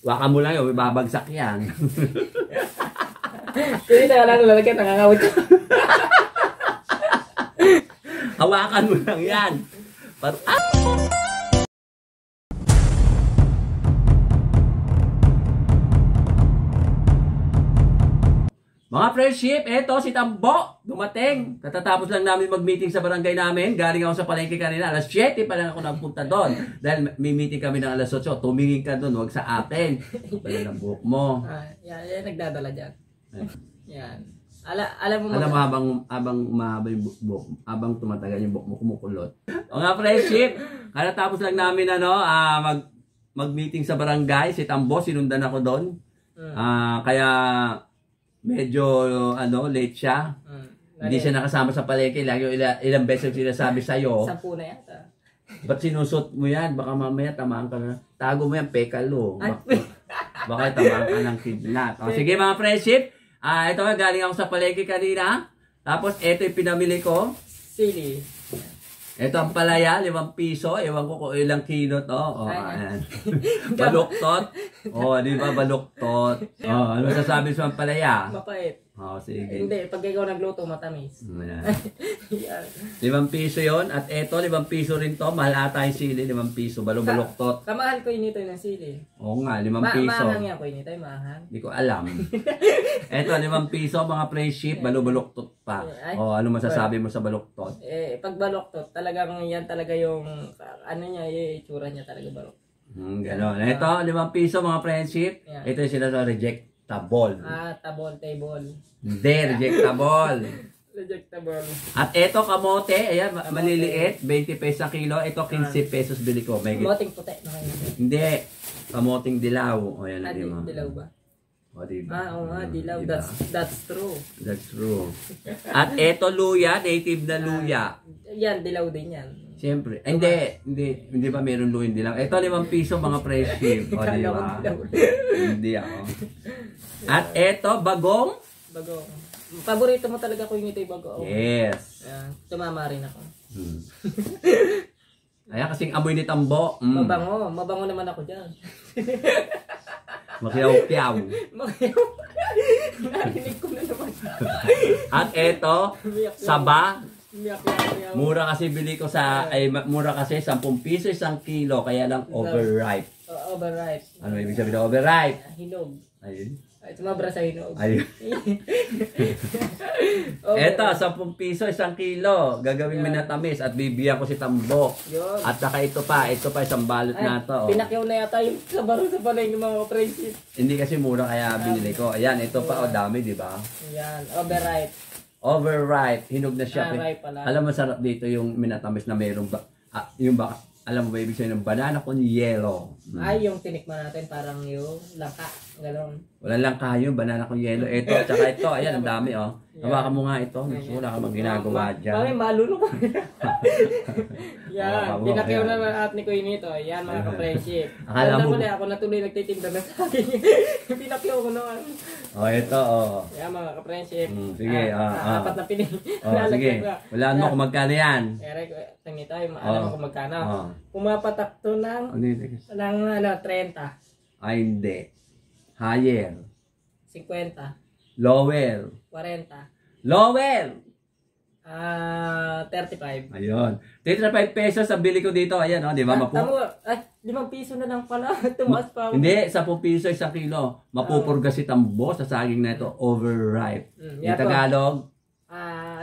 Waka mo lang yun, babagsak yan. Hindi na lang lalagyan, nangangawit ka. Hawakan mo lang yan. Mga friendship, eto si Tambo, dumating. Katatapos lang namin mag-meeting sa barangay namin. Galing ako sa palengke kanina, alas 7 pa lang ako nagpunta doon. Dahil may meeting kami ng alas 8. Tumingin ka doon, huwag sa akin. Pala ng buhok mo. Yan, nagdadala dyan. Yan. Alam mo habang umahaba yung buhok, habang tumatagal yung buhok mo, kumukulot. O nga friendship, katatapos lang namin mag-meeting sa barangay. Si Tambo, sinundan ako doon. Kaya medyo late siya. Hindi siya nakasama sa palengke. Lagi ilang beses sinasabi sa'yo. 10 na yata. Ba't sinusot mo yan? Baka mamaya tamaan ka na. Tago mo yan, pekalo. Baka tamaan ka ng kidnap. Sige mga friendship. Ito nga, galing ako sa palengke kanina. Tapos ito yung pinamili ko. Sili. Ito ang palaya, 5 piso. Ewan ko kung ilang kilo to. Ayan. Baluktot. Di ba baluktot? Ano sasabi sa palaya? Mapait. Sige. Hindi, pag ikaw nagluto, matamis. Ayan. Yan. 5 piso yon. At ito, 5 piso rin to. Mahal ata yung sili, 5 piso. Baluktot. Kamahal ko initoy ng sili. Oo nga, 5 piso. Mahang yan ko initoy, mahang. Hindi ko alam. Ito, 5 piso, mga friendship. Baluktot pa. Ano masasabi mo sa baluktot? Pag baluktot, talagang yan talaga yung, itsura niya talaga baluktot. Ganon. Ito, 5 piso, mga friendship. Ito yung sila sa rejectable. Table. Hindi, rejectable. Rejectable. At ito, kamote. Ayan, maliliit. 20 pesos ang kilo. Ito, 15 pesos bili ko. Kamoting puti. Hindi. Kamoting dilaw. Ayan, dilaw ba? Diba? Oo nga, dilaw. Diba? That's true. That's true. At ito, luya. Native na luya. Yan, dilaw din yan. Siyempre. Hindi ba meron luya dilaw? Ito, 5 piso, mga friendship. Diba? Hindi ako. At ito, bagong. Paborito mo talaga ko yung ito'y bagong. Yes. Tumama rin ako. Ayan, kasing amoy ni Tambo. Mabango naman ako dyan. Makiyaw-kiyaw. Narinig ko na naman. At ito, saba. Mura kasi bili ko mura kasi 10 piso 1 kilo, kaya lang overripe. Overripe. Ano ibig sabihin ng overripe? Hinog. Ayun. Sumabra sa hinog. Ayun. Ito, 10 piso 1 kilo. Gagawin minatamis at bibigyan ko si Tambo. Yun. At saka ito pa isang balot na to. Pinakyaw na yata yung sabaro sa palay ng mga friendship. Hindi kasi mura kaya binili ko. Ayan, ito pa dami, di ba? Ayan, overripe. Overripe, hinog na siya. Ripe pala. Alam mo, sarap dito yung minatamis na mayroong alam mo ba ibig sabihin ng banana con yelo? Ay, yung tinikman natin parang yung langka, gano'n. Wala lang kayo, banana con yelo. Ito, tsaka ito, ayan, ang dami, Hawakan mo nga ito. Wala ka mag-ginagawa dyan. Bakit malunok ko? Yan, pinakyaw naman at ni Kuya nito. Yan, mga ka-friendship. Akala mo ako natuloy nagtitinda na sa akin. Pinakyaw ko naman. Ito, Yan, mga ka-friendship. Sige, apat na pinig. Sige, wala mo kung magkano yan. Tangita, alam mo kung magkano. Pumapatak to ng 30. Ay, hindi. Higher. 50. Lower. 40. Lower! 35. Ayun. 35 pesos ang bili ko dito. Ayan, di ba? Ay, 5 piso na lang pala. Tumaas pa ako. Hindi, 10 piso 1 kilo. Mapupurga si Tambo sa saging na ito. Overripe. Yung Tagalog?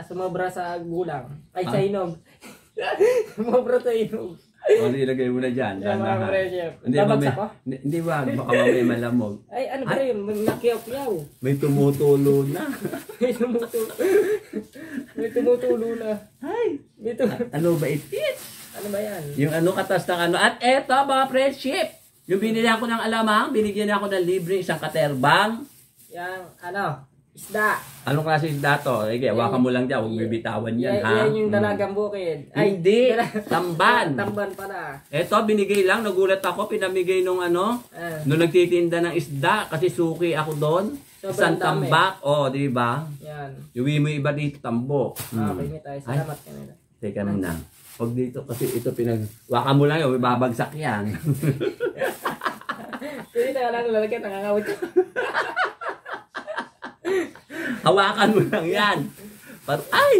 Sumobra sa gulang. Ay, sa hinog. Sumobra sa hinog. Ilagay mo na dyan. Hindi ba? Baka mamaya malamog. Ay, ano ba yun? Nakiyaw-kiyaw. May tumutulo na. May tumutulo na. Ay! Ano ba itit? Ano ba yan? Yung katas ng At eto, mga friendship. Yung binili ako ng alamang, binigyan ako ng libre isang katerbang. Yang, isda. Anong klase isda to? Hawakan mo lang dyan, huwag bibitawan yan, ha? Yan yung dalagang bukid. Ay, hindi. Tamban. Tamban pala. Eto, binigay lang. Nagulat ako. Pinamigay nung nung nagtitinda ng isda. Kasi suki ako doon. Isang tambak. Di ba? Yan. Iwi mo iba dito, Tambo. Okay, tayo. Salamat kanina. Teka muna. Huwag dito kasi ito wakan mo lang yun. Babagsak yan. Hindi tayo lang lalagyan, nakakawit ko. Hawakan mo lang yan. Ay!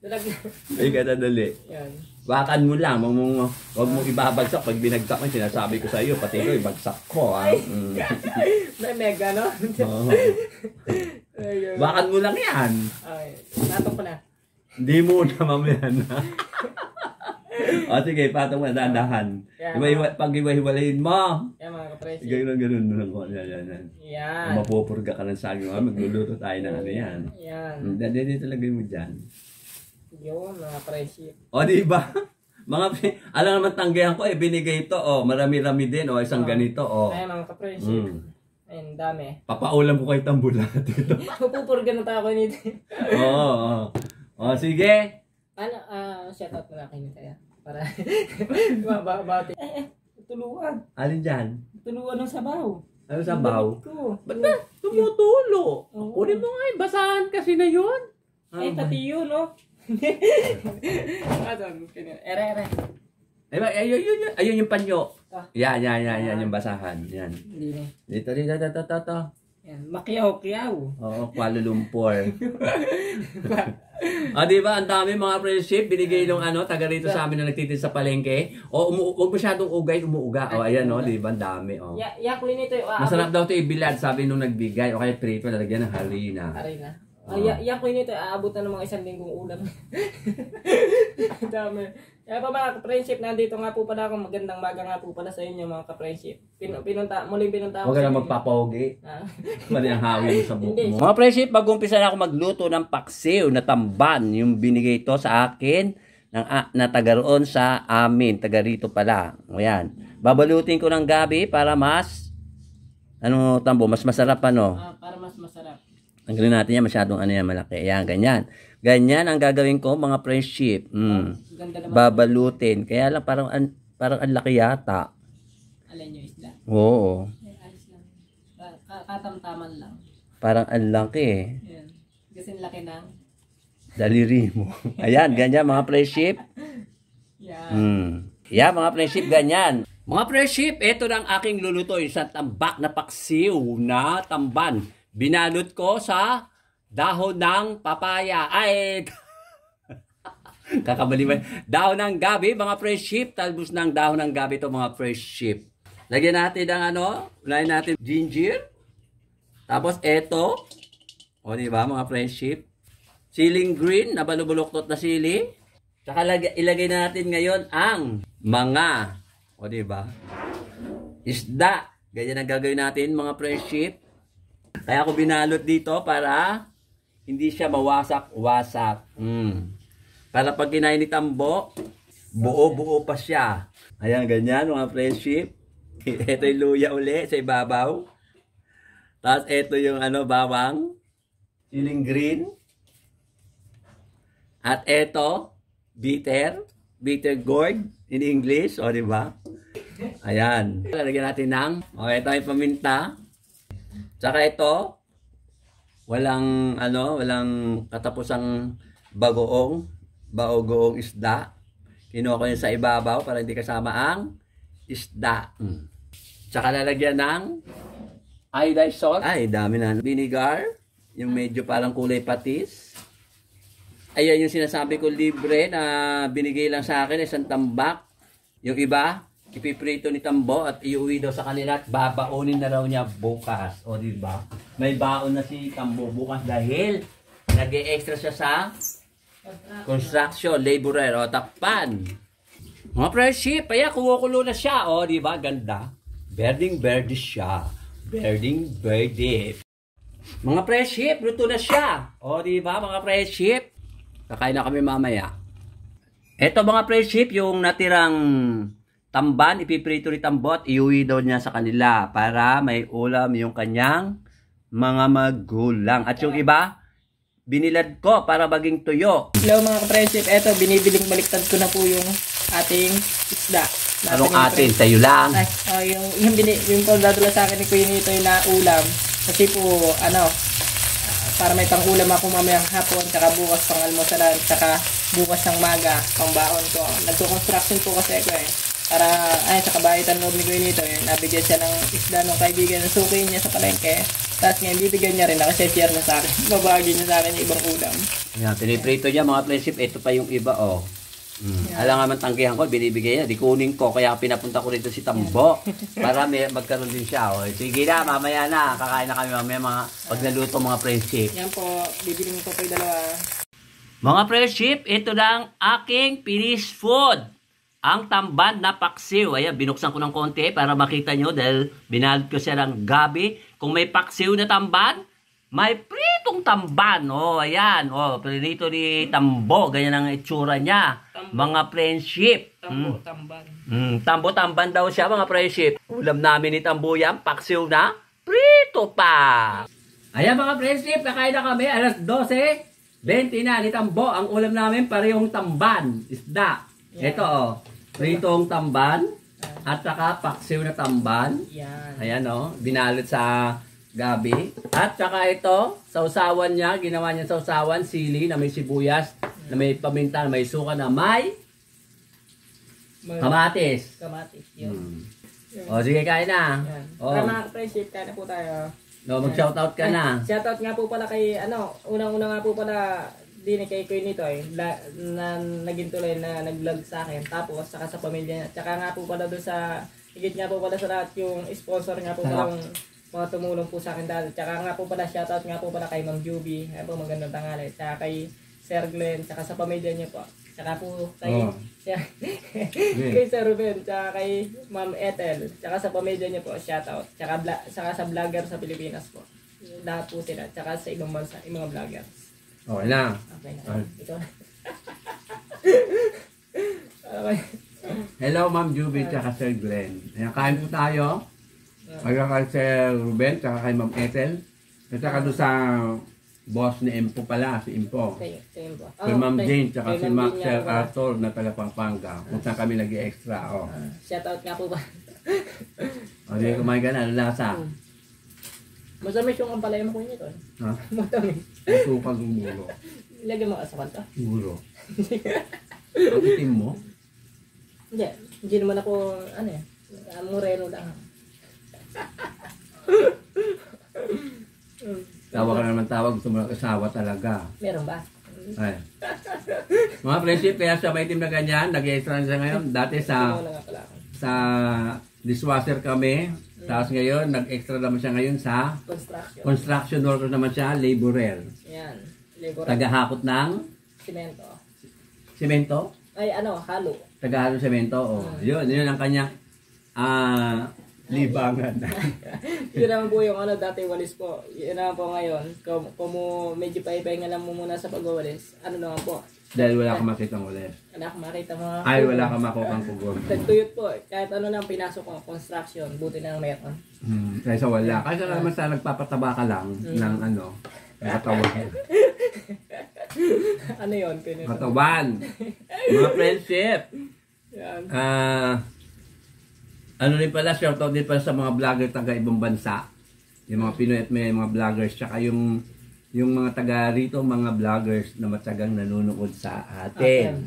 Lalagyan. Ay, dali. Yan. Hawakan mo lang. Huwag mo ibabagsak. Pag binagsak mo, sinasabi ko sa iyo, pati ko, ibagsak ko. May mega, no? Oo. Hawakan mo lang yan. Okay. Natong ko na. Hindi mo na mamaya na. O sige, patong mo na, dahan-dahan. Pag iwa-hiwalayin mo. Yan mga kapresyo. Ganun lang ko. Yan. Yan. Mapupurga ka ng saging. Magluluto tayo ng ano yan. Yan. Dito lagay mo dyan. Yun mga kapresyo. O, di ba? Alam naman tanggihan ko, binigay ito. O, marami-rami din. O, isang ganito. O. Ayan mga kapresyo. Ayun, dami. Papaulam ko kay tambulat dito. Pupurga na tayo nito. Oo. O, sige. Ano, shout out na kayo tayo. Para, babati. Tuluan. Alin dyan? Tuluan ng sabaw. Ano sabaw? Ko. Ba't na? Tumutulo. Oo. Kunin mo nga yun. Basahan kasi na yun. Eh, pati yun, no? Ere. Ayun yung panyo. Ah. Yan, yung basahan. Yan. Hindi na. Dito. Yan. Makiyaw. Oo, Kuala Lumpur. Diba? Ang dami mga friendship. Binigay nung taga rito sa amin na nagtitin sa palengke. Huwag masyadong ugay, umuuga. Ayan, diba? Ang dami. Yakuin nito yung Masarap daw ito ibilad, sabi nung nagbigay. O kaya prito, lalagyan ng harina. Arena. Yakuin nito, aabot na ng mga 1 linggong ulam. Dami. Kaya pa mga ka-friendship, nandito nga po pala ako. Magandang maga nga po pala sa inyo mga ka-friendship. Muling pinunta ako. Huwag ka na magpapogi. Mali ang hawi mo sa buhok Hindi. mo. Mga friendship, mag-umpisa na ako magluto ng paksiw na tamban. Yung binigay ito sa akin na taga roon sa amin. Taga rito pala. Ayan. Babalutin ko ng gabi para mas mas masarap Para mas masarap. Ang gawin natin yan, masyadong malaki. Ayan, ganyan. Ganyan ang gagawin ko, mga friendship. Ganda naman. Babalutin. Kaya lang, parang ang laki yata. Alin nyo isda? Oo. Ayos lang. Katamtaman lang. Parang ang laki. Yan. Kasi laki ng... Daliri mo. Ayan, ganyan, mga friendship. Yan. Yan, mga friendship, ganyan. Mga friendship, ito na ang aking luluto. Isang tambak na paksiw na tamban. Binalot ko sa dahon ng papaya. Ay, kakabali ba? Dahon ng gabi, mga friendship. Talbos ng dahon ng gabi ito, mga friendship. Lagyan natin ng lagyan natin ginger. Tapos ito. O, diba, mga friendship? Siling green, na balubuloktot na sili. Tsaka ilagay natin ngayon ang mga, diba? Isda. Ganyan ang gagawin natin, mga friendship. Kaya ako binalot dito para hindi siya mawasak-wasak. Para pag kinain ni Tambo, buo-buo pa siya. Ayan, ganyan mga friendship. Ito yung luya uli sa ibabaw. Tapos ito yung bawang. Siling green. At ito, bitter gourd in English. O, diba? Ayan. Lalagyan natin ng, ito yung paminta. Tsaka ito, walang katapusang bagoong isda. Kinuha ko yun sa ibabaw para hindi kasama ang isda. Tsaka lalagyan ng iodized salt. Ay, dami na. Vinegar, yung medyo parang kulay patis. Ayan yung sinasabi ko libre na binigay lang sa akin, isang tambak. Yung iba, ipiprito ni Tambo at iuwi daw sa kanila at babaonin na raw niya bukas. O, diba? May baon na si Tambo bukas dahil nag-e-extra siya sa construction, laborer. O, takpan. Mga friendship, ayan, kumukulo na siya. O, diba? Ganda. Berding-berde siya. Berding-berde. Mga friendship, luto na siya. O, diba, mga friendship? Kakain na kami mamaya. Ito, mga friendship, yung natirang tamban, ipiprito ni Tambo at iuwi daw niya sa kanila para may ulam yung kanyang mga magulang. At yung iba, binilad ko para maging tuyo. Hello mga ka-friendship, eto binibiling baliktad ko na po yung ating isda. Anong atin? Sa'yo lang? Ay, yung po dadala sa akin ni Kuya nito yung ulam. Kasi po, para may pang-ulam ako mamayang hapon, tsaka bukas pang almusalan, tsaka bukas ng maga, pang baon ko. Nagko-construction po kasi ako Para, ay, sa kabaitan loob ni Kuya nito, nabigyan siya ng isda ng kaibigan na suki niya sa palengke. Tapos ngayon, bibigyan niya rin, nakashare na sa akin. Babagi niya sa akin yung ibang ulam. Yan, piniprito niya mga friendship. Ito pa yung iba, oh. Alam nga man tanggihan ko, binibigay niya. Di kunin ko, kaya pinapunta ko rito si Tambo. Para magkaroon din siya. Oh. Sige na, mamaya na. Kakain na kami mamaya mga pag naluto mga friendship. Yan po, bibili ko po yung dalawa. Mga friendship, ito na ang aking finished food. Ang tamban na paksiw. Ayan, binuksan ko ng konti para makita nyo dahil binalot ko siya ng gabi. Kung may paksiw na tamban, may pritong tamban. Oh, ayan. Oh, prinito ni Tambo. Ganyan ang itsura niya. Tambo. Mga friendship. Tamban. Tambo-tamban daw siya, mga friendship. Ulam namin ni Tambo yan, paksiw na, prito pa. Ayan mga friendship, kakain na kami. Alas 12:20 na ni Tambo. Ang ulam namin, parehong tamban. Isda. Yeah. Ito oh, pritong tamban. At saka paksiw na tamban. Yan. Ayan oh, binalot sa gabi. At saka ito, sausawan niya, ginawa niya sausawan, sili na may sibuyas, na may paminta, na may suka, na may kamatis. Kamatis, yun. O sige, kain na. Yan. O, Para mga friendship, kaya na po tayo. mag-shoutout ka na. Shoutout nga po pala kay, unang-una nga po pala, din kay Kuya nito na naging tuloy na nag-vlog sa akin. Tapos, saka sa pamilya niya. Tsaka nga po pala doon sa, higit nga po pala sa lahat yung sponsor nga po pala mga tumulong po sa akin dati. Tsaka nga po pala, shoutout nga po pala kay Ma'am Juby. Nga po, magandang tanghali. Tsaka kay Sir Glenn, tsaka sa pamilya niya po. Tsaka po kay, kay Sir Ruben, tsaka kay Ma'am Ethel. Tsaka sa pamilya niya po, shoutout. Tsaka sa vlogger sa Pilipinas po. Lahat po sila. Tsaka sa ibang bansa, yung mga vloggers. Okay na. Okay na. Ito na. Okay. Hello, Ma'am Juby, tsaka Sir Glenn. Ayan, kain po tayo. Kaya kay Sir Ruben, tsaka kay Ma'am Ethel. At saka doon sa boss ni Impo pala, si Impo. Kay Impo. Kay Ma'am Jane, tsaka si Ma'am Sir Jane nga Arthur na taga Pampanga. Kung saan kami nag-extra. Oh. Shoutout nga po ba? O, di kumain ka na. Ano lasa? Masamis yung ampalaya mo ko nito. Ha? Matamis. Masukal ng buro. Ilagay mo asukal to. Buro. Ang itim mo? Hindi naman ako, moreno lang. Tawag ka naman tawag. Gusto mo ng asawa talaga. Meron ba? Ay. Mga friendship, kaya siya may itim na ganyan. Nag-extra na siya ngayon. Dati sa dishwasher kami. Tapos ngayon, nag-extra naman siya ngayon sa construction worker naman siya, laborer. Yan. Laborer. Tagahakot ng Simento. semento? Ay, halo. Tagahakot ng semento. Oh. Yun ang kanyang libangan. Yun naman po yung dati walis po. Yun naman po ngayon. Kung medyo paipahinga lang mo muna sa pagwawalis, naman po. Dahil wala kang makitang ulit. Wala akong makita mga... Ay, wala kang makukang kugon. Nagtuyot po. Kahit ano nang pinasok ko, construction, buti na lang meron. Kaysa wala. Kaysa naman sa nagpapataba ka lang ng katawan. Ano yun? Katawan. Mga friendship. Yan. Ano rin pala, shoutout din pala sa mga vlogger taga ibang bansa. Yung mga Pinoy at may mga vloggers. Tsaka yung mga taga rito, mga vloggers na matyagang nanonood sa atin.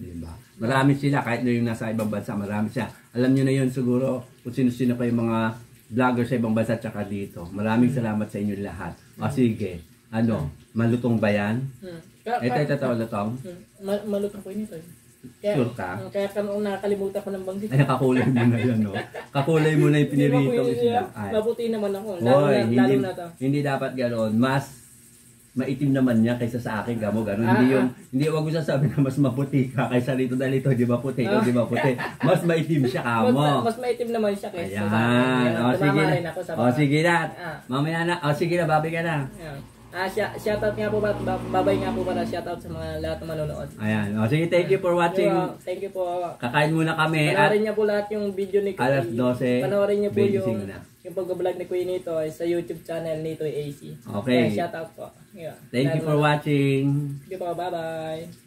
Diba? Marami sila, kahit na yung nasa ibang bansa, marami siya. Alam nyo na yun siguro kung sino-sino pa yung mga vloggers sa ibang bansa tsaka dito. Maraming salamat sa inyo lahat. O sige, malutong ba yan? Ito, lutong. Malutong po yun ito. Sure ka? Kaya nakakalimutan ko ng banggit. Ay, kakulay mo na yan, no? Kakulay mo na yung pinirito. Mabuti naman ako. Hoy, Lalo na to. Hindi dapat ganoon. Mas maitim naman niya kaysa sa akin. Gamo, gano'n. Hindi, wag mo sasabi na mas maputi ka kaysa rito dahil ito, di ba puti? Ito, di ba puti? Mas maitim siya, kamo. Mas maitim naman siya kaysa sa akin. O, sige na. Sige na. Mamaya na. Sige na, babi ka na. Shoutout nga po ba, babay nga po pala, shoutout sa mga lahat ng manonood. Ayan. Sige, thank you for watching. Thank you po. Kakain muna kami. Panoorin niyo po lahat yung video ni Kuya. Alas 12. Panoorin niyo po yung pag-vlog ni Kuya Nito sa YouTube channel Nito AC. Okay. Shoutout po. Thank you for watching. Thank you po. Bye-bye.